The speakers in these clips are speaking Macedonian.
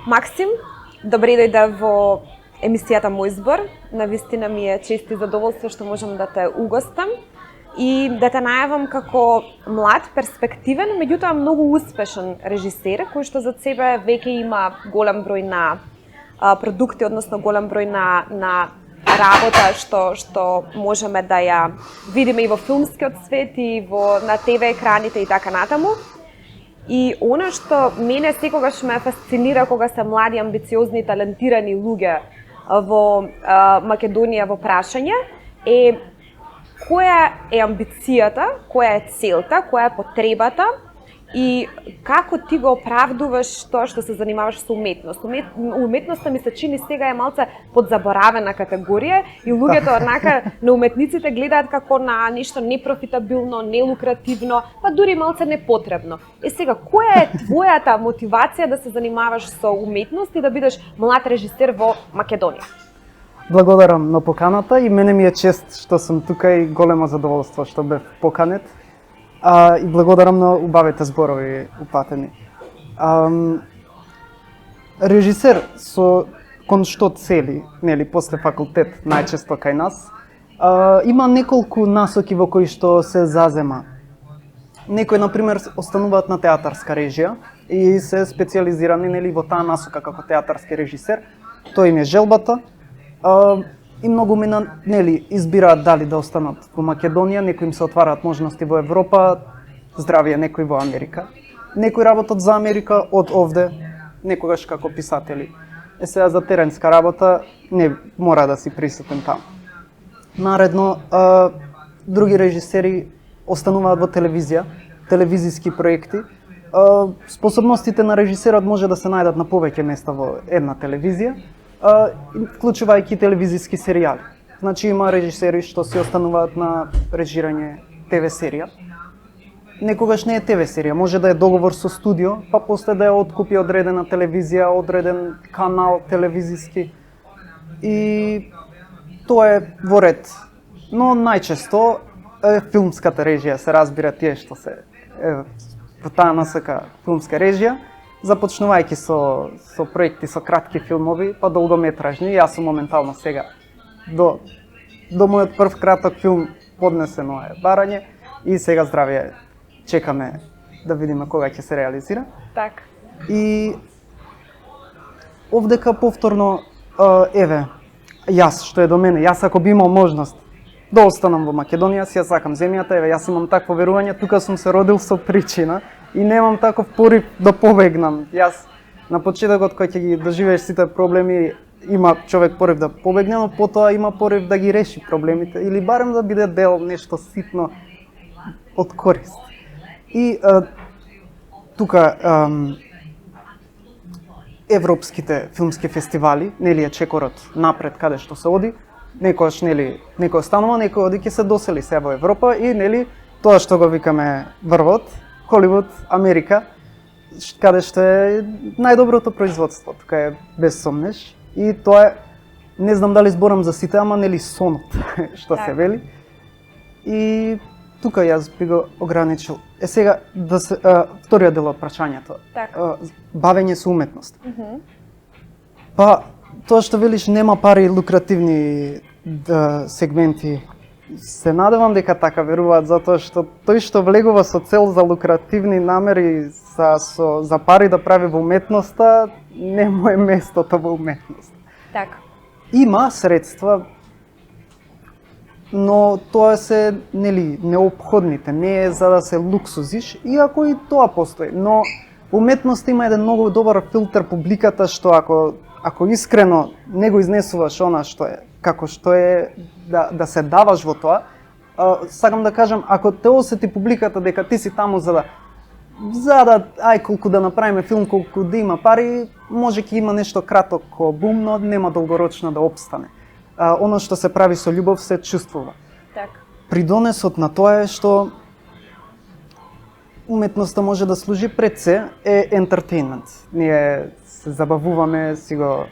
Максим, добре дојде во емисијата Мој збор. Навистина ми е чест и задоволство што можам да те угостам и да те најавам како млад, перспективен, меѓутоа многу успешен режисер кој што зад себе веќе има голем број на продукти, односно голем број на работа што можеме да ја видиме и во филмскиот свет и на ТВ екраните и така натаму. И она што мене секогаш ме фасцинира кога се млади, амбициозни, талентирани луѓе во Македонија во прашање е која е амбицијата, која е целта, која е потребата и како ти го оправдуваш тоа што се занимаваш со уметност. Уметноста ми се чини сега е малце подзаборавена категорија и луѓето однака на уметниците гледаат како на нешто непрофитабилно, нелукративно, па дури малце непотребно. Сега, која е твојата мотивација да се занимаваш со уметност и да бидеш млад режисер во Македонија? Благодарам на поканата и мене ми е чест што сум тука и големо задоволство што бев поканет. И благодарам на убавите зборови упатени. Режисер кон што цели, нели, после факултет, најчесто кај нас, има неколку насоки во кои што се зазема. Некои, например, остануваат на театарска режија и се специализирани, нели, во таа насока како театарски режисер. Тоа им е желбата. И многу нели, избираат дали да останат во Македонија, некои им се отвараат можности во Европа, здравие некои во Америка. Некои работат за Америка од овде, некогаш како писатели. Сега за теренска работа не мора да си присутен таму. Наредно, други режисери остануваат во телевизија, телевизиски проекти. Способностите на режисерот може да се најдат на повеќе места во една телевизија, вклучувајќи телевизиски серијали. Значи има режисери што си остануваат на режирање ТВ серија. Некогаш не е ТВ серија, може да е договор со студио, па после да ја откупи одредена телевизија, одреден канал телевизиски. И тоа е во ред. Но најчесто филмската режија се разбира тие што се во таа насока филмска режија. Започнувајќи со проекти со кратки филмови, па долгометражни. Јас сум моментално сега до мојот прв краток филм поднесено е барање и сега здравје чекаме да видиме кога ќе се реализира. Так. И овдека повторно јас што е до мене, јас ако би имал можност да останам во Македонија, си ја сакам земјата, јас имам такво верување, тука сум се родил со причина. И немам таков порив да побегнам. Јас на почетокот кој ќе ги доживееш сите проблеми, има човек порив да побегне, но потоа има порив да ги реши проблемите или барем да биде дел нешто ситно од корист. И тука европските филмски фестивали, нели е чекорот напред каде што се оди, некојаш нели некој останува, некој оди ќе се досели се во Европа и нели тоа што го викаме врвот, Холивуд, Америка, каде што е најдоброто производство, тука е без сомнеш. И тоа е, не знам дали зборам за сите, ама нели сонот, што се вели. И тука јас би го ограничил. Сега, вториот дел од прашањето, бавење со уметност. Па, тоа што велиш, нема пари лукративни сегменти. Се надевам дека така веруваат, затоа што тој што влегува со цел за лукративни намери за пари да прави во уметноста, не му е местото во уметност. Така. Има средства, но тоа се нели неопходните, не е за да се луксузиш, иако и тоа постои. Но уметноста има еден многу добар филтер публиката што ако искрено не го изнесуваш она што е, како што е да се даваш во тоа, сакам да кажам, ако те осети публиката дека ти си таму за да колку да направиме филм, колку да има пари, може ќе има нешто кратко бум, но нема долгорочно да опстане. Оно што се прави со љубов се чувствува. Так. Придонесот на тоа е што уметноста може да служи пред се е ентертејнмент. Ние се забавуваме, си го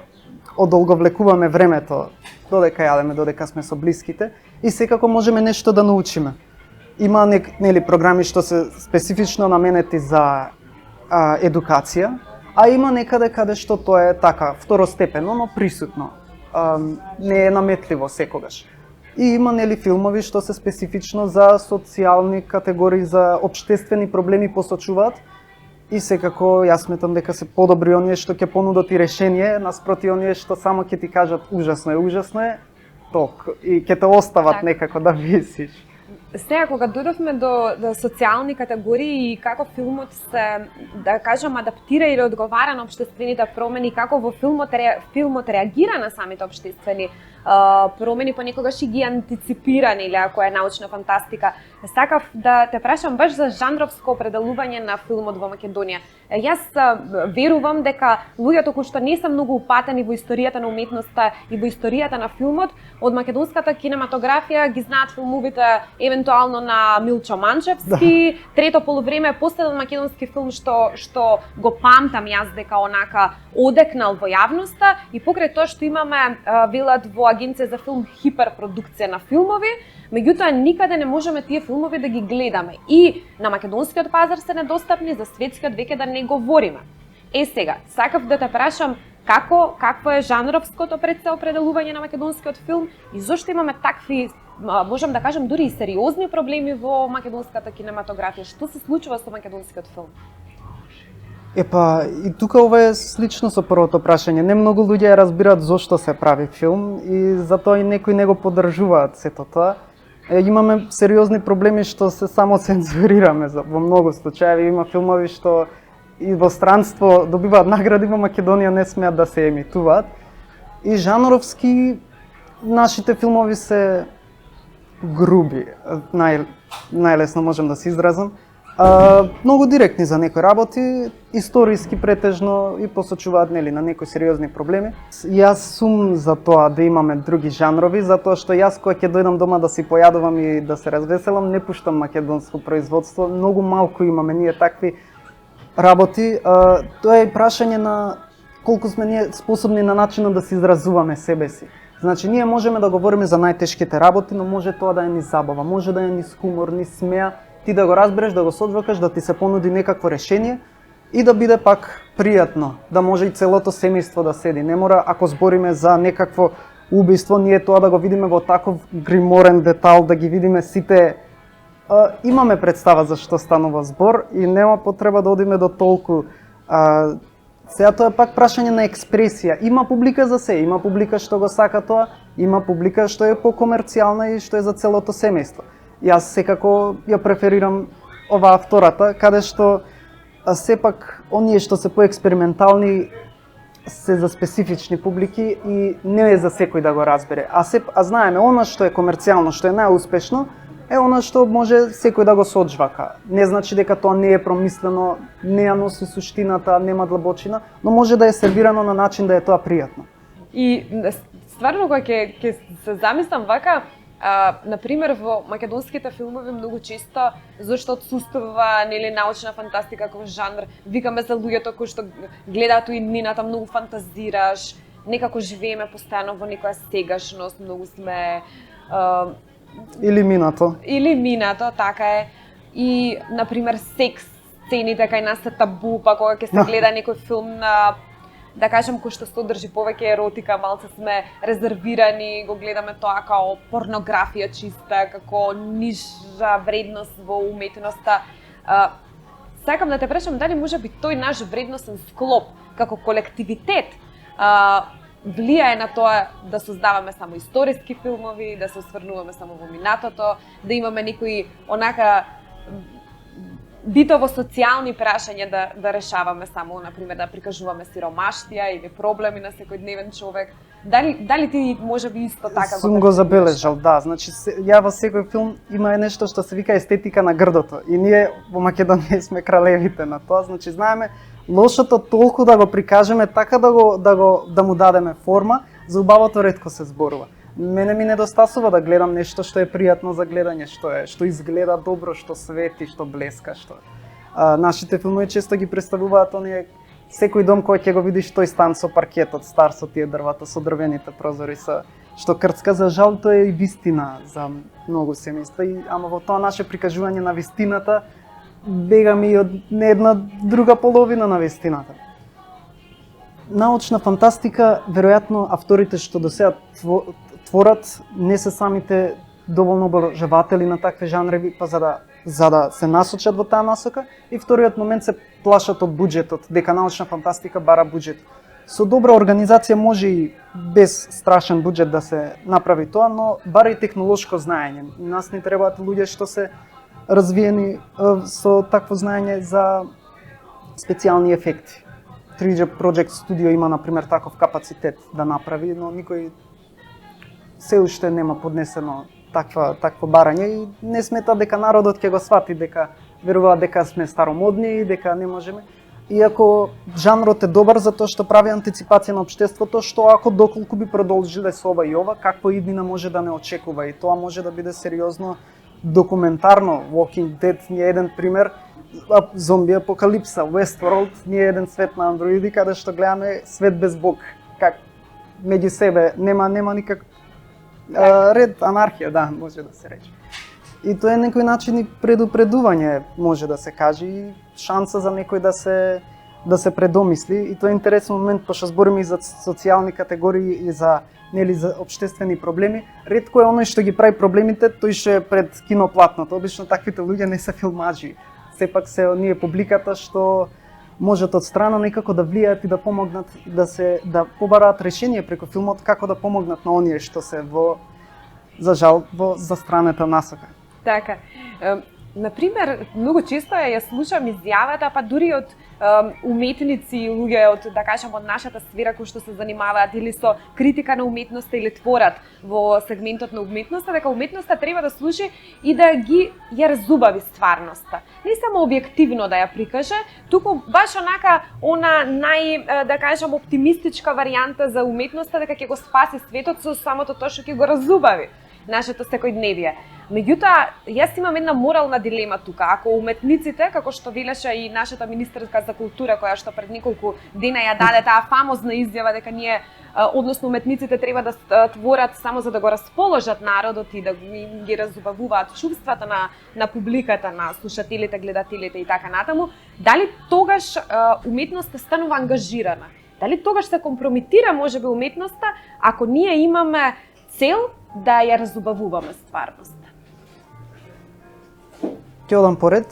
одолговлекуваме времето додека јадеме, додека сме со блиските и секако можеме нешто да научиме. Има нели програми што се специфично наменети за едукација, А има некаде каде што тоа е така, второстепено, но присутно. Не е наметливо секогаш. И има нели филмови што се специфично за социјални категории, за општествени проблеми посочуваат. И секако јас сметам дека се подобри оние што ќе понудат и решение, наспроти оние што само ќе ти кажат ужасно е, ток, и ќе те остават некако да висиш. Сега, кога дојдовме до социјални категории и како филмот се, да кажам, адаптира или одговара на општествените промени, како во филмот реагира на самите општествени промени, понекогаш и ги антиципира, или ако е научна фантастика. Сакав да те прашам баш за жанровско определување на филмот во Македонија. Јас верувам дека луѓето кои што не се многу упатени во историјата на уметноста и во историјата на филмот, од македонската кинематографија ги знаат филмовите евентуално на Милчо Манчевски, Трето полувреме е последен македонски филм што го памтам јас дека онака одекнал во јавноста, и покрај тоа што имаме велат во агенција за филм хиперпродукција на филмови, меѓутоа никаде не можеме тие филмови да ги гледаме. И на македонскиот пазар се недостапни, за светскиот веќе да не говориме. Сега, сакав да те прашам какво е жанровското пред се определување на македонскиот филм и зошто имаме такви, можам да кажам, дури и сериозни проблеми во македонската кинематографија. Што се случува со македонскиот филм? Епа, и тука ова е слично со првото прашање. Не многу луѓе разбираат зошто се прави филм и затоа и некои не го поддржуваат сето тоа. Имаме сериозни проблеми што се само цензурираме во многу случаи. Има филмови што и во странство добиваат награди, во Македонија не смеат да се емитуваат. И жанровски нашите филмови се груби, најлесно можам да се изразам. Многу директни за некои работи, историски претежно и посочуваат нели на некои сериозни проблеми. Јас сум за тоа да имаме други жанрови, затоа што јас кога ќе дојдам дома да си појадувам и да се развеселам, не пуштам македонско производство. Многу малку имаме ние такви работи. Тоа е прашање на колку сме ние способни на начинот да се изразуваме себе си. Значи, ние можеме да говориме за најтешките работи, но може тоа да е ни забава, може да е ни хумор, ни смеа, ти да го разбереш, да го соджвакаш, да ти се понуди некакво решение и да биде пак пријатно, да може и целото семејство да седи. Не мора, ако збориме за некакво убиство, ние тоа да го видиме во таков гриморен детал, да ги видиме сите. Имаме представа за што станува збор и нема потреба да одиме до толку. Сега тоа е пак прашање на експресија. Има публика за се, има публика што го сака тоа, има публика што е покомерцијална и што е за целото семејство. Јас секако ја преферирам оваа втората, каде што сепак оние што се поекспериментални се за специфични публики и не е за секој да го разбере. А знаеме, она што е комерцијално, што е најуспешно, е она што може секој да го соджвака. Не значи дека тоа не е промислено, не ја носи суштината, нема длабочина, но може да е сервирано на начин да е тоа пријатно. И стварно кога ќе се замислам вака, например во македонските филмови многу често, зашто отсуствува нели научна фантастика како жанр, викаме за луѓето кои што гледаат уиднината, многу фантазираш, некако живееме постојано во некоја сегашност, многу сме Или минато, така е. И, например, секс сцените кај нас се табу, па кога ќе се гледа некој филм на, да кажем, кој што содржи повеќе еротика, малце сме резервирани, го гледаме тоа како порнографија чиста, како нижа вредност во уметноста. Сакам да те прашам дали може би тој наш вредносен склоп, како колективитет, влијае на тоа да создаваме само историски филмови, да се осврнуваме само во минатото, да имаме некои онака битово социјални прашања да решаваме само, например, да прикажуваме сиромаштија или проблеми на секојдневен човек. Дали ти може би исто така Сум го забележал, да. Значи, ја во секој филм има нешто што се вика естетика на грдото. И ние во Македонија сме кралевите на тоа. Значи, знаеме лошото толку да го прикажеме, така да му дадеме форма, за убавото ретко се зборува. Мене ми недостасува да гледам нешто што е пријатно за гледање, што изгледа добро, што свети, што блеска, што. Нашите филмови често ги представуваат оние секој дом кој ќе го видиш тој стан со паркетот, стар со тие дрвата, со дрвените прозори, што крцка. За жал тоа е и вистина за многу семејства, ама во тоа наше прикажување на вистината бегаме и од не една друга половина на вистината. научна фантастика, веројатно авторите што до сега творат не се самите доволно обожаватели на такви жанреви, па за да се насочат во таа насока. И вториот момент се плашат од буџетот, дека научна фантастика бара буџет. Со добра организација може и без страшен буџет да се направи тоа, но бара и технолошко знаење. Нас не требаат луѓе што се развиени со такво знаење за специјални ефекти. 3D Project Studio има, например, таков капацитет да направи, но никој се уште нема поднесено такво барање и не смета дека народот ќе го свати, дека верува дека сме старомодни и дека не можеме. Иако жанрот е добар затоа што прави антиципација на општеството, што ако доколку би продолжиле со ова и ова, какво иднина може да не очекува, и тоа може да биде сериозно документарно. Walking Dead ни е еден пример, зомби апокалипса, Westworld ни е еден свет на андроиди каде што гледаме свет без Бог, как меѓу себе нема никак ред, анархија, да, може да се рече. И тоа е некој начин и предупредување, може да се каже, и шанса за некој да се предомисли. И тоа е интересен момент, пошто збориме и за социјални категории и за општествени проблеми. Ретко е оној што ги прави проблемите, тој што е пред киноплатното. Обично таквите луѓе не се филмаджи. Сепак се оние публиката што можат од страна некако да влијаат и да помогнат да побараат решение преку филмот како да помогнат на оние што се за жал во застранета насока. Така. Например, многу често ја слушам изјавата, па дури од уметници и луѓе од, да кажам, од нашата сфера кои што се занимаваат или со критика на уметноста или творат во сегментот на уметноста, дека уметноста треба да служи и да ја разубави стварноста. Не само објективно да ја прикаже, туку баш онака да кажам, оптимистичка варијанта за уметноста, дека ќе го спаси светот со самото тоа што ќе го разубави нашето секојдневие. Меѓутоа, јас имам една морална дилема тука. Ако уметниците, како што велеше и нашата министерка за култура, која што пред неколку дена ја даде таа фамозна изјава дека ние, односно уметниците треба да творат само за да го расположат народот и да ги разубавуваат чувствата на публиката, на слушателите, гледателите и така натаму, дали тогаш уметноста станува ангажирана? Дали тогаш се компрометира можеби уметноста ако ние имаме цел да ја разубавуваме стварноста? Ќе одам поред.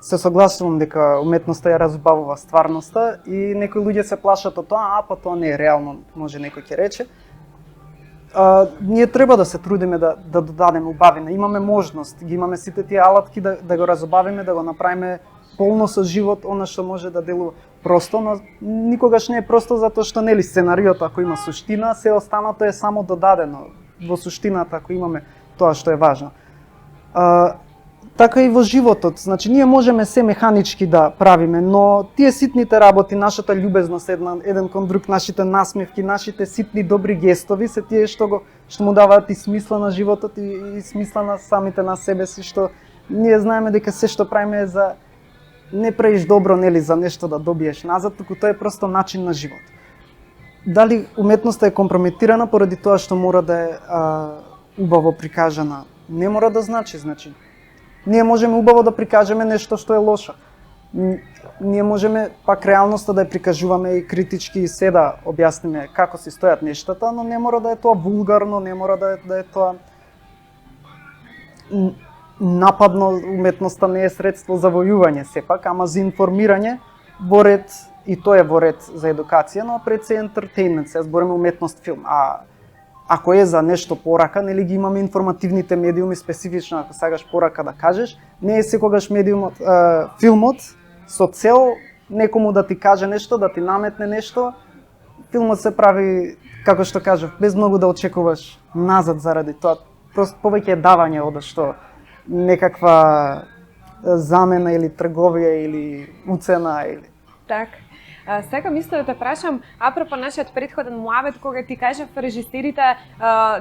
Се согласувам дека уметноста ја разубавува стварноста и некои луѓе се плашат од тоа, па тоа не е реално, може некој ќе рече. Ние треба да се трудиме да додадеме убавина. Имаме можност, ги имаме сите тие алатки да го разубавиме, да го направиме полно со живот, она што може да делува просто, но никогаш не е просто затоа што нели сценариото ако има суштина, се останато е само додадено. Во суштината ако имаме тоа што е важно. Така и во животот, значи ние можеме се механички да правиме, но тие ситните работи, нашата љубезност еден кон друг, нашите насмевки, нашите ситни добри гестови се тие што му даваат и смисла на животот и смисла на самите на себе си, што ние знаеме дека се што правиме е за не правиш добро, нели, за нешто да добиеш назад, туку тоа е просто начин на живот. Дали уметноста е компрометирана поради тоа што мора да е убаво прикажана? Не мора да значи. Ние можеме убаво да прикажеме нешто што е лошо. Ние можеме пак реалноста да ја прикажуваме и критички и се да објасниме како си стојат нештата, но не мора да е тоа вулгарно, не мора да е тоа нападно. Уметноста не е средство за војување сепак, ама за информирање во ред, и тоа е во ред за едукација, но пред се ентертејнмент, се збориме уметност филм. Ако е за нешто порака, нели ги имаме информативните медиуми, специфично ако сакаш порака да кажеш, не е секогаш филмот со цел некому да ти каже нешто, да ти наметне нешто. Филмот се прави, како што кажав, без многу да очекуваш назад заради тоа. Просто повеќе е давање од што некаква замена или трговија или уцена или. Так. Сега мислам да те прашам, апропо нашиот предходен муабет, кога ти кажав режисерите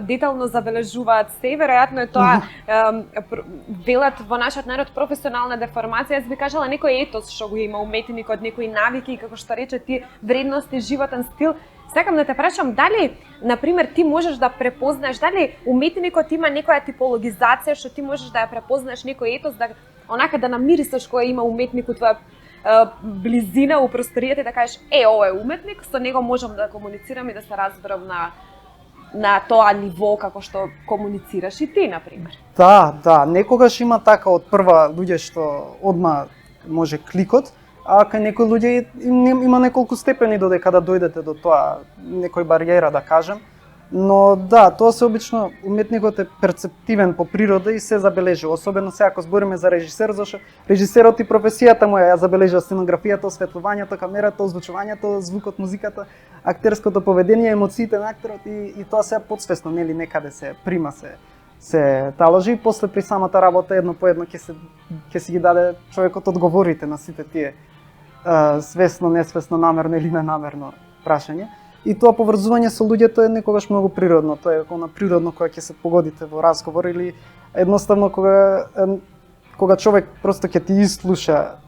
детално забележуваат се, веројатно е тоа велат во нашиот народ професионална деформација. Јас би кажала некој етос што го има уметникот, некои навики, како што рече ти, вредности, животен стил. Сакам да те прашам, дали, например, ти можеш да препознаеш, дали уметникот има некоја типологизација што ти можеш да ја препознаеш некој етос, да онака да намирисаш која има уметник у близина у просторијата и да кажеш ова е уметник, со него можам да комуницирам и да се разберам на тоа ниво како што комуницираш и ти, например. Да, некогаш има така од прва луѓе што одма може кликот, а кај некои луѓе има неколку степени додека да дојдете до тоа, некој бариера да кажем. Но да, тоа се обично, уметникот е перцептивен по природа и се забележи, особено сега ако збориме за режисер, зашто режисерот и професијата му ја забележа сценографијата, осветлувањето, камерата, озвучувањето, звукот, музиката, актерското поведение, емоциите на актерот и тоа се подсвесно, нели некаде се прима се таложи и после при самата работа едно по едно ќе си ги даде човекот одговорите на сите тие свесно, несвесно, намерно или ненамерно прашање. И тоа поврзување со луѓето е некогаш многу природно, тоа е она природно кога ќе се погодите во разговор или едноставно кога човек просто ќе ти ислуша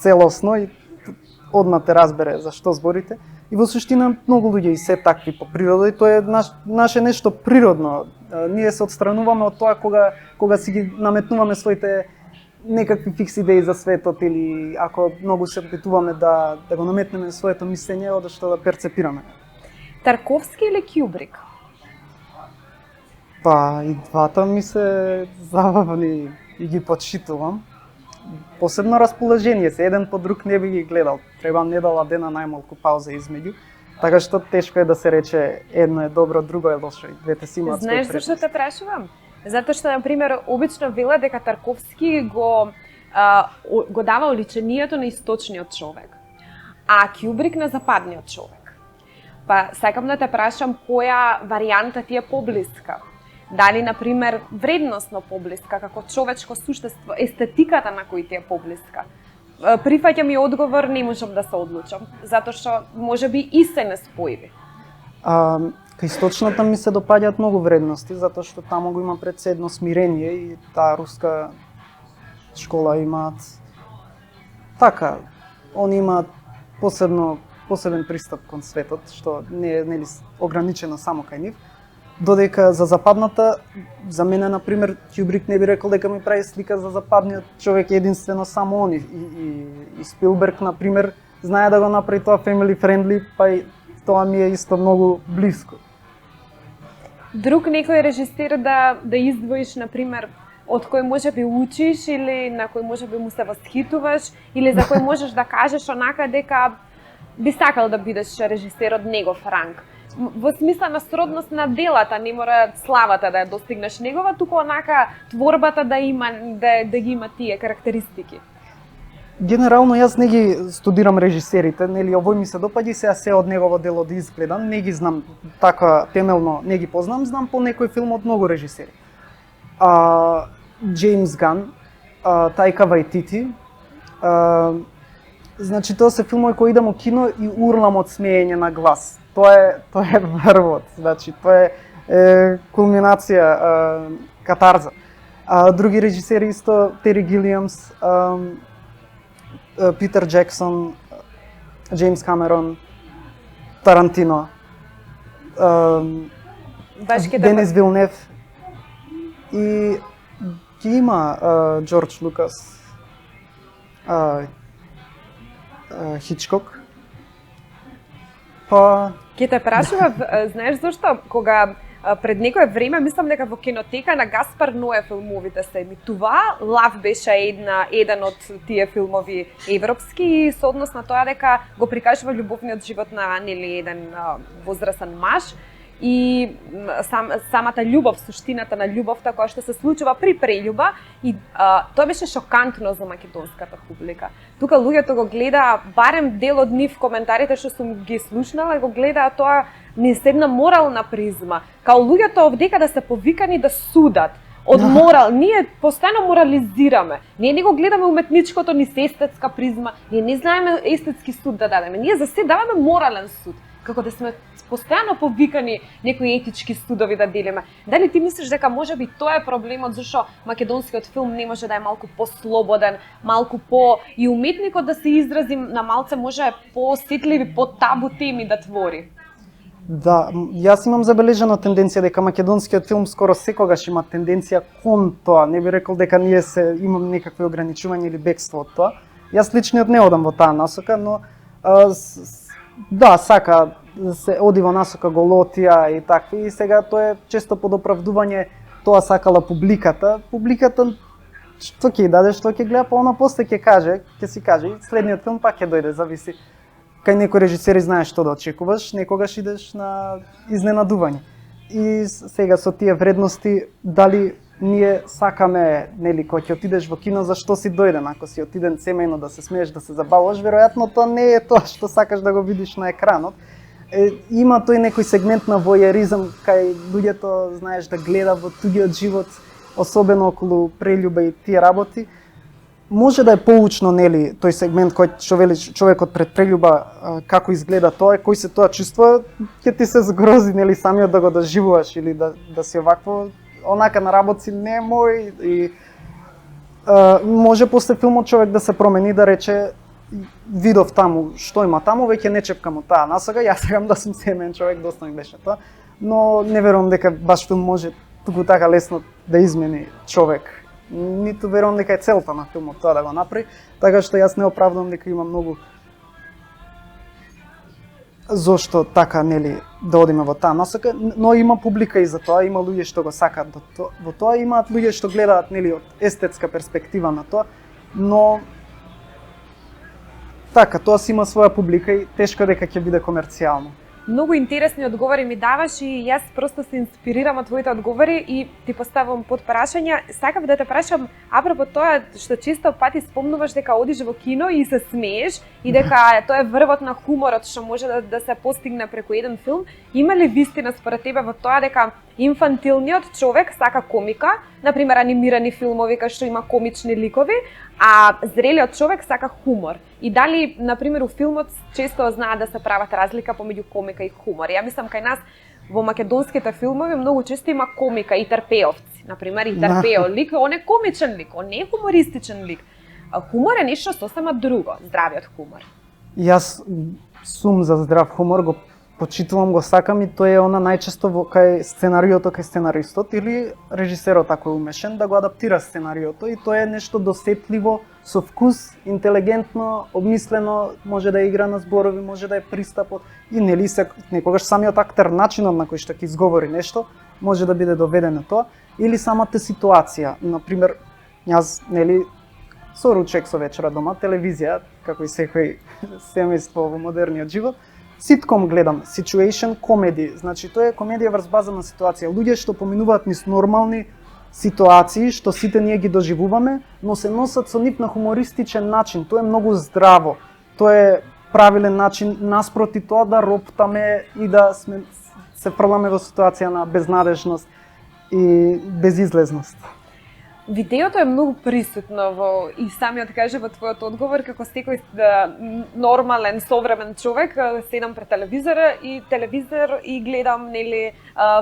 целосно и одма те разбере за што зборите. И во суштина многу луѓе и се такви по природа и тоа е наше нешто природно. Ние се отстрануваме од тоа кога си ги наметнуваме своите некакви фикс идеи за светот или ако многу се опитуваме да го наметнеме своето мислење од што да перцепираме. Тарковски или Кјубрик? Па и двата ми се забавни и ги почитувам. Посебно расположение се, еден по друг не би ги гледал. Треба недела дена најмалку пауза измеѓу. Така што тешко е да се рече едно е добро, друго е лошо и двете си имаат свој предност. Знаеш зашто те прашувам? Затоа што, например, обично вела дека Тарковски го дава оличението на источниот човек, а Кјубрик на западниот човек. Па сакам да те прашам која варијанта ти е поблиска? Дали, например, вредносно поблиска, како човечко суштество, естетиката на кој ти е поблиска? Прифаќам и одговор, не можам да се одлучам, затоа што можеби и се неспојиви. Кај источната ми се допаѓаат многу вредности, затоа што таму го има пред се едно смирение и таа руска школа имаат така, они имаат посебен пристап кон светот, што не е нели ограничено само кај нив. Додека за западната, за мене, например, Кјубрик не би рекол дека ми прави слика за западниот човек единствено само он и Спилберг, например, знае да го направи тоа family friendly, па и тоа ми е исто многу блиско. Друг некој режисер да издвоиш, например, од кој може би учиш или на кој може би му се восхитуваш или за кој можеш да кажеш онака дека би сакал да бидеш режисер од негов ранг? Во смисла на сродност на делата, не мора славата да ја достигнеш негова, туку онака творбата да ги има тие карактеристики. Генерално јас не ги студирам режисерите, нели овој ми се допаѓа и се од негово дело да изгледам, не ги знам така темелно, не ги познам, знам по некој филм од многу режисери. Джеймс Ган, Тајка Вајтити, значи тоа се филмови кои идам во кино и урлам од смеење на глас. Тоа е врвот, значи тоа е кулминација, катарза. Други режисери исто, Тери Гилиамс, Питер Джексон, Джеймс Камерон, Тарантино, Денис Вилнев и ги има Џорџ Лукас, Хичкок. Па Ќе те прашував, знаеш зашто кога пред некое време мислам дека во кинотека на Гаспар Ноe филмовите се емитуваа, Лав беше еден од тие филмови европски и со однос на тоа дека го прикажува љубовниот живот на нели еден возрасен маж и самата љубов, суштината на љубовта која што се случува при прељуба и тоа беше шокантно за македонската публика. Тука луѓето го гледаа, барем дел од нив коментарите што сум ги слушнала, го гледаа тоа низ една морална призма. Као луѓето овдека да се повикани да судат од морал. Ние постојано морализираме. Ние не го гледаме уметничкото низ естетска призма. Ние не знаеме естетски суд да дадеме. Ние за се даваме морален суд. Како да сме постојано повикани некои етички судови да делиме. Дали ти мислиш дека можеби тоа е проблемот зашто македонскиот филм не може да е малку послободен, малку по и уметникот да се изрази на малце може поосетливи, по табу теми да твори? Да, јас имам забележена тенденција дека македонскиот филм скоро секогаш има тенденција кон тоа. Не би рекол дека ние имам некакви ограничувања или бегство од тоа, Јас личниот не одам во таа насока, но да, сака се оди во насока голотија и такви, и сега тоа е често под оправдување, тоа сакала публиката. Публиката што ќе даде, што ќе гледа, па она после ќе каже, ќе си каже, и следниот филм пак ќе дојде, зависи. Кај некој режисери знаеш што да очекуваш, некогаш идеш на изненадување. И сега со тие вредности, дали ние сакаме, нели, кога ќе отидеш во кино, зашто си дојден? Ако си отиден семејно да се смееш, да се забаваш, веројатно тоа не е тоа што сакаш да го видиш на екранот. Има тој некој сегмент на војеризам кај луѓето, знаеш, да гледа во туѓиот живот, особено околу прељуба и тие работи. Може да е поучно, нели, тој сегмент кој што вели човекот пред прељуба, како изгледа тоа, кој се тоа чувства, ќе ти се згрози, нели, самиот да го доживуваш или да си овакво, онака на работи не е мој, и може после филмот човек да се промени, да рече, видов таму што има таму, веќе не чепкам од таа насока, јас сакам да сум семеен човек, доста ми беше тоа, но не верувам дека баш филм може туку така лесно да измени човек. Ниту верувам дека е целта на филмот тоа да го направи, така што јас не оправдувам дека има многу зошто така, нели, да одиме во таа насока, но има публика и за тоа, има луѓе што го сакаат во тоа, имаат луѓе што гледаат, нели, од естетска перспектива на тоа, но така, тоа си има своја публика и тешко дека ќе биде комерцијално. Многу интересни одговори ми даваш и јас просто се инспирирам од твоите одговори и ти поставам под прашање. Сакав да те прашам апропо тоа што често пати спомнуваш дека одиш во кино и се смееш и дека тоа е врвот на хуморот што може да се постигне преку еден филм. Има ли вистина според тебе во тоа дека инфантилниот човек сака комика, например анимирани филмови кај што има комични ликови, а зрелиот човек сака хумор? И дали, например, у филмот често знаат да се прават разлика помеѓу комика и хумор? Ја мислам кај нас во македонските филмови многу често има комика и трпеовци. Например, и трпео лик, он е комичен лик, он не е хумористичен лик. А хумор е нешто сосема друго, здравиот хумор. Јас сум за здрав хумор, го почитувам, го сакам, и тоа е она најчесто кај сценариото, кај сценаристот или режисерот ако е умешен да го адаптира сценариото, и тоа е нешто досетливо, со вкус, интелигентно, обмислено, може да е игра на зборови, може да е пристапот и нели некогаш самиот актер, начинот на кој што ќе изговори нешто, може да биде доведено тоа, или самата ситуација. Например, јас, нели, со ручек со вечера дома, телевизија, како и секој семејство во модерниот живот, ситком гледам, situation comedy, значи тоа е комедија врз база на ситуација. Луѓе што поминуваат низ нормални ситуации што сите ние ги доживуваме, но се носат со нив на хумористичен начин. Тоа е многу здраво. Тоа е правилен начин наспроти тоа да роптаме и да се фрламе во ситуација на безнадежност и безизлезност. Видеото е многу присутно во, и самиот каже во твојот одговор, како секој нормален, современ човек, седам пред телевизор и гледам, нели,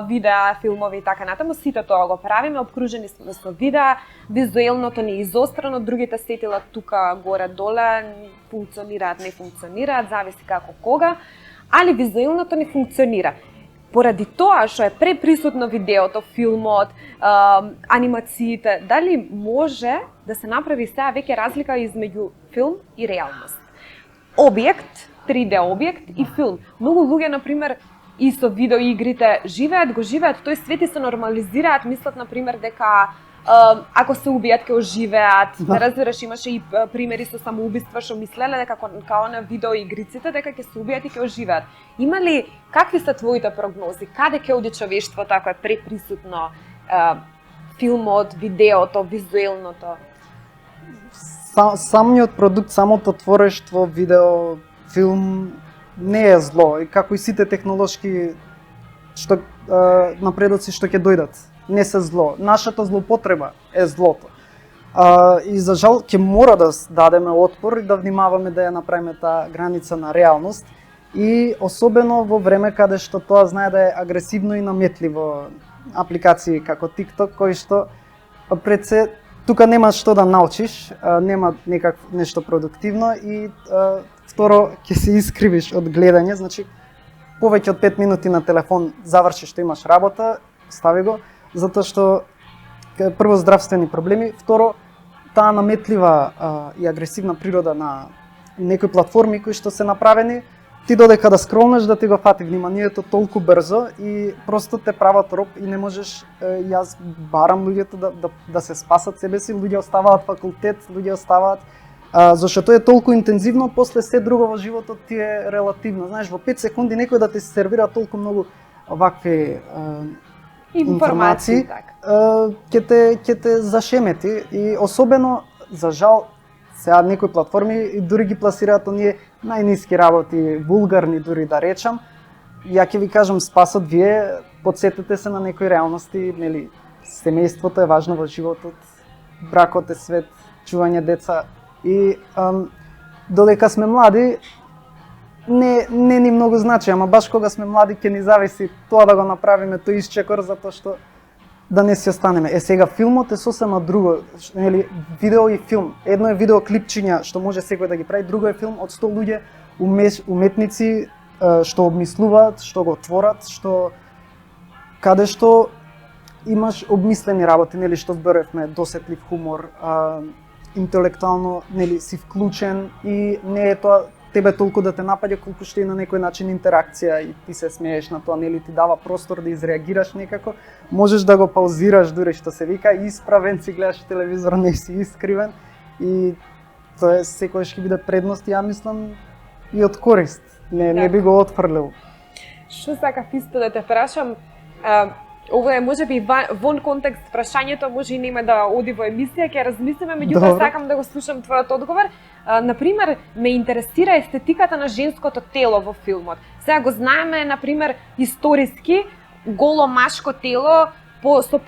видеа, филмови и така натаму. Сите тоа го правиме, обкружени сме со видеа, визуелното ни е изострено, другите сетила тука горе-доле функционираат, не функционираат, зависи како кога, али визуелното ни функционира. Поради тоа што е преприсутно видеото, филмот, анимациите, дали може да се направи сега веќе разлика измеѓу филм и реалност? Објект, 3D објект и филм. Многу луѓе, например, и со видеоигрите живеат тој свет и се нормализираат, мислат, например, дека ако се убијат ќе оживеат. Не разбираш, имаше и примери со самоубиства што мислеле дека као на видеоигриците дека ќе се убијат и ќе оживеат. Има ли, какви се твоите прогнози? Каде ќе оди човештвото ако е преприсутно филмот, видеото, визуелното? Самиот продукт, самото творештво, видео, филм не е зло, и како и сите технолошки напредоци што ќе дојдат. Не се зло. Нашата злоупотреба е злото. И за жал ќе мора да дадеме отпор и да внимаваме да ја направиме таа граница на реалност, и особено во време каде што тоа знае да е агресивно и наметливо. Апликации како TikTok, кои што пред се тука нема што да научиш, нема нешто продуктивно, и второ ќе се искривиш од гледање, значи повеќе од 5 минути на телефон заврши што имаш работа, стави го, затоа што прво здравствени проблеми, второ таа наметлива и агресивна природа на некои платформи кои што се направени, ти додека да скролнеш да ти го фати вниманието толку брзо и просто те прават роб и не можеш, јас барам луѓето да се спасат себе си, луѓе оставаат факултет, луѓе оставаат зашто е толку интензивно, после се друго во животот ти е релативно. Знаеш, во 5 секунди некој да ти се сервира толку многу вакви информации, ќе те зашемети и особено за жал сега некои платформи и дури ги пласираат оние најниски работи, вулгарни дури да речам. Ја ќе ви кажам спасот, вие потсетете се на некои реалности, нели, семејството е важно во животот, бракот е свет, чување деца и додека сме млади не ни многу значи, ама баш кога сме млади ќе ни зависи тоа да го направиме тој исчекор затоа што да не си останеме. Сега филмот е сосема друго, нели, видео и филм. Едно е видео клипчиња што може секој да ги прави, друго е филм од 100 луѓе, уметници што обмислуваат, што го творат, каде што имаш обмислени работи, нели, што зборевме, досетлив хумор, интелектуално, нели, си вклучен и не е тоа тебе толку да те напаѓа колку што и на некој начин интеракција и ти се смееш на тоа, нели, ти дава простор да изреагираш некако, можеш да го паузираш дури што се вика, исправен си гледаш телевизор, не си искривен и тоа е секојаш ќе биде предност, ја мислам, и од корист. Не би го отфрлил. Што сакав исто да те прашам, ова е можеби вон контекст прашањето, може и нема да оди во емисија, ќе размислиме, меѓутоа сакам да го слушам твојот одговор. Например, ме интересира естетиката на женското тело во филмот. Сега го знаеме, например, историски, голо машко тело, со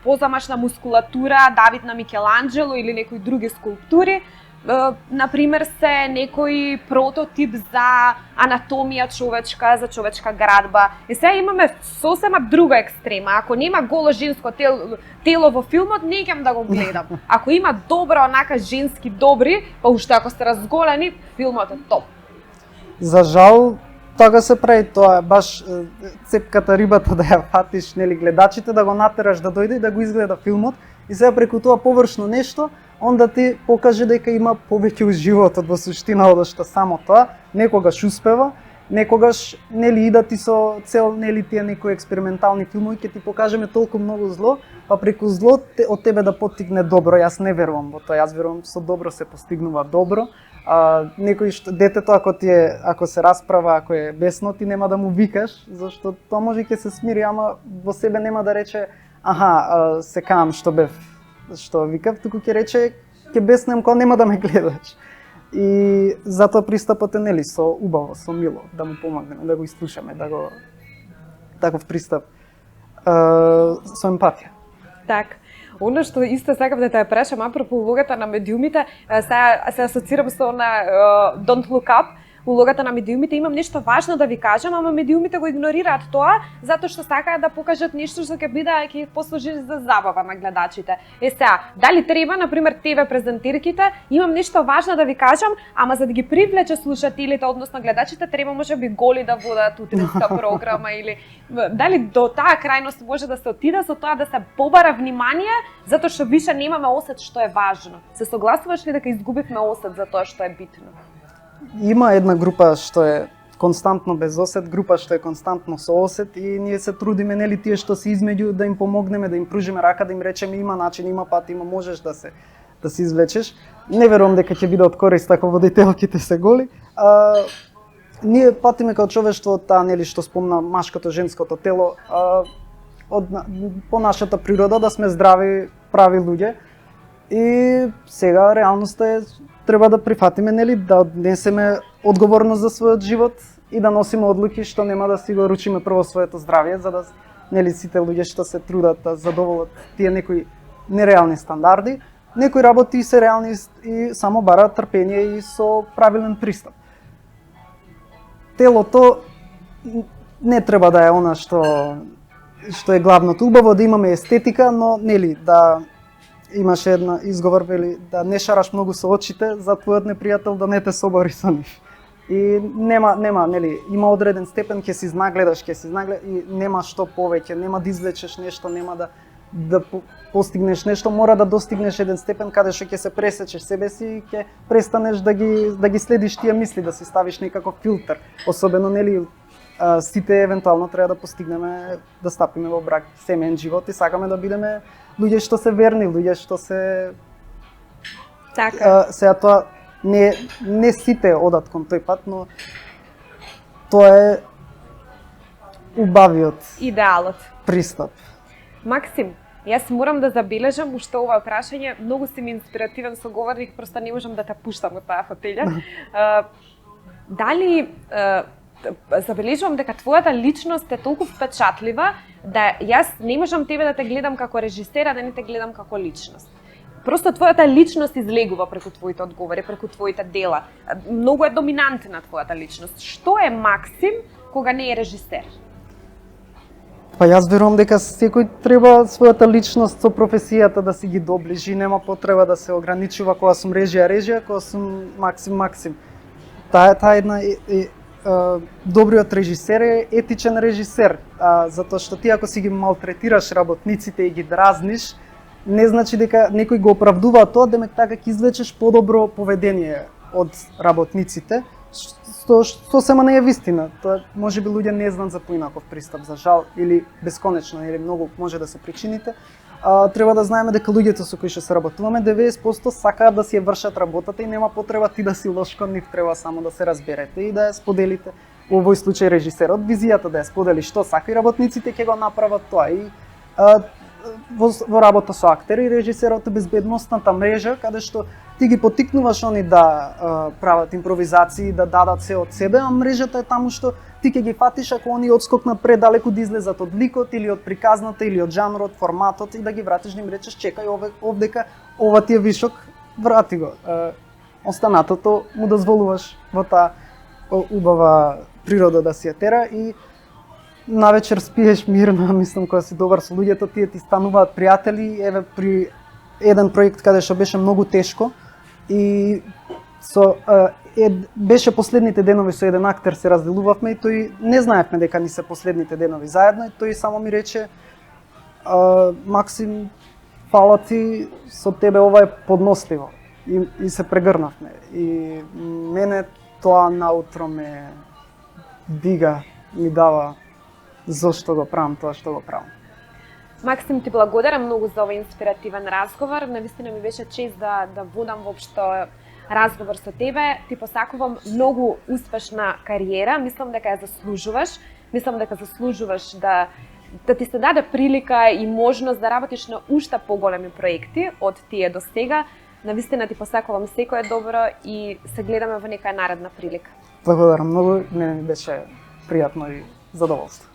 позамашна мускулатура, Давид на Микеланджело или некои други скулптури. Например, се некој прототип за анатомија човечка, за човечка градба. И сега имаме сосема друга екстрема. Ако нема голо женско тело во филмот, не ќе да го гледам. Ако има добро, онака женски добри, па уште ако сте разголени, филмот е топ. За жал, така се прави, тоа баш цепката рибата да ја фатиш, нели, гледачите, да го натераш да дојде и да го изгледа филмот, и сега преку тоа површно нешто, онда ти покаже дека има повеќе у животот во суштина од што само тоа, некогаш успева, некогаш, нели, ида ти со цел, нели, тие некои експериментални филмови ќе ти покажеме толку многу зло, па преку зло од тебе да поттигне добро. Јас не верувам во тоа, јас верувам со добро се постигнува добро. Некој детето ако се расправа, ако е бесно, ти нема да му викаш, зашто тоа може ќе се смири, ама во себе нема да рече се каам што викав, туку ќе рече ќе беснем кога нема да ме гледаш. И затоа пристапот е, нели, со убаво, со мило, да му помогнеме, да го изслушаме, таков пристап со емпатија. Так. Оно што исто сакав да те прашам, апропо улогата на медиумите, се асоцирам со Don't Look Up, улогата на медиумите, имам нешто важно да ви кажам, ама медиумите го игнорираат тоа, затоа што сакаат да покажат нешто што ќе послужи за забава на гледачите. Сега, дали треба, например, ТВ презентирките, имам нешто важно да ви кажам, ама за да ги привлече слушателите, односно гледачите, треба можеби голи да водат утринска програма или дали до таа крајност може да се отиде со тоа да се побара внимание, затоа што више немаме осет што е важно. Се согласуваш ли дека изгубивме осет за тоа што е битно? Има една група што е константно без осет, група што е константно со осет и ние се трудиме, нели, тие што се измеѓу да им помогнеме, да им пружиме рака, да им речеме има начин, има пат, можеш да се извлечеш. Не верувам дека ќе биде од корист ако водителките се голи. Ние патиме како човештво таа, нели, што спомна машкото, женското тело, по нашата природа да сме здрави, прави луѓе. И сега реалноста е треба да прифатиме, нели, да однесеме одговорност за својот живот и да носиме одлуки што нема да си го ручиме прво своето здравје, за да, нели, сите луѓе што се трудат да задоволат тие некои нереални стандарди, некои работи се реални и само бараат трпение и со правилен пристап. Телото не треба да е она што е главното. Убаво да имаме естетика, но, нели, да имаше една изговор, вели, да не шараш многу со очите за твојот непријател да не те собори со нив. И нема, нели, има одреден степен, ќе си изнагледаш и нема што повеќе, нема да извлечеш нешто, нема да постигнеш нешто, мора да достигнеш еден степен каде што ќе се пресечеш себе си и ќе престанеш да ги следиш тие мисли, да си ставиш некаков филтер. Особено нели сите евентуално треба да постигнеме да стапиме во брак, семеен живот и сакаме да бидеме луѓе што се верни, луѓе што се Така. сега тоа не сите одат кон тој пат, но тоа е убавиот Идеалот. пристап. Максим, јас морам да забележам уште ова прашање, многу си ми инспиративен соговорник, просто не можам да те пуштам од таа фотелја. Дали забележувам дека твојата личност е толку впечатлива да јас не можам тебе да те гледам како режисер, а да не те гледам како личност. Просто твојата личност излегува преку твоите одговори, преку твоите дела. Многу е доминантна твојата личност. Што е Максим кога не е режисер? Па јас верувам дека секој треба својата личност со професијата да си ги доближи, нема потреба да се ограничува кога сум режија, кога сум Максим. Таа една добриот режисер е етичен режисер, затоа што ти ако си ги малтретираш работниците и ги дразниш, не значи дека некој го оправдува тоа, демек така ќе извлечеш подобро поведение од работниците, што сема не е вистина. Тоа можеби луѓе не знаат за поинаков пристап, за жал, или бесконечно, или многу може да се причините. Треба да знаеме дека луѓето со кои што се работуваме 90% сакаат да си ја вршат работата и нема потреба ти да си лош кон нив, треба само да се разберете и да ја споделите. Во овој случај режисерот визијата да ја сподели што сака и работниците ќе го направат тоа и во работа со актери, режисерот е безбедносната мрежа каде што ти ги поттикнуваш они да прават импровизации, да дадат се од себе, а мрежата е таму што ти ќе ги фатиш ако они одскокнат предалеку да излезат од ликот или од приказната или од жанрот, форматот и да ги вратиш да им речеш чекај овдека ова ти е вишок, врати го. Останатото му дозволуваш во таа убава природа да си ја тера и навечер спиеш мирно, мислам кога си добар со луѓето, тие ти стануваат пријатели. Еве при еден проект каде што беше многу тешко и беше последните денови со еден актер се разделувавме и тој не знаевме дека ни се последните денови заедно и тој само ми рече Максим, фала ти, со тебе ова е подносливо и се прегрнавме и мене тоа наутро ме дига, ми дава зошто го правам тоа што го правам. Максим, ти благодарам многу за овој инспиративен разговор. Навистина ми беше чест да водам воопшто разговор со тебе. Ти посакувам многу успешна кариера. Мислам дека ја заслужуваш. Мислам дека заслужуваш да ти се даде прилика и можност да работиш на уште поголеми проекти од тие до сега. Навистина ти посакувам секое добро и се гледаме во некоја наредна прилика. Благодарам многу, мене ми беше пријатно и задоволство.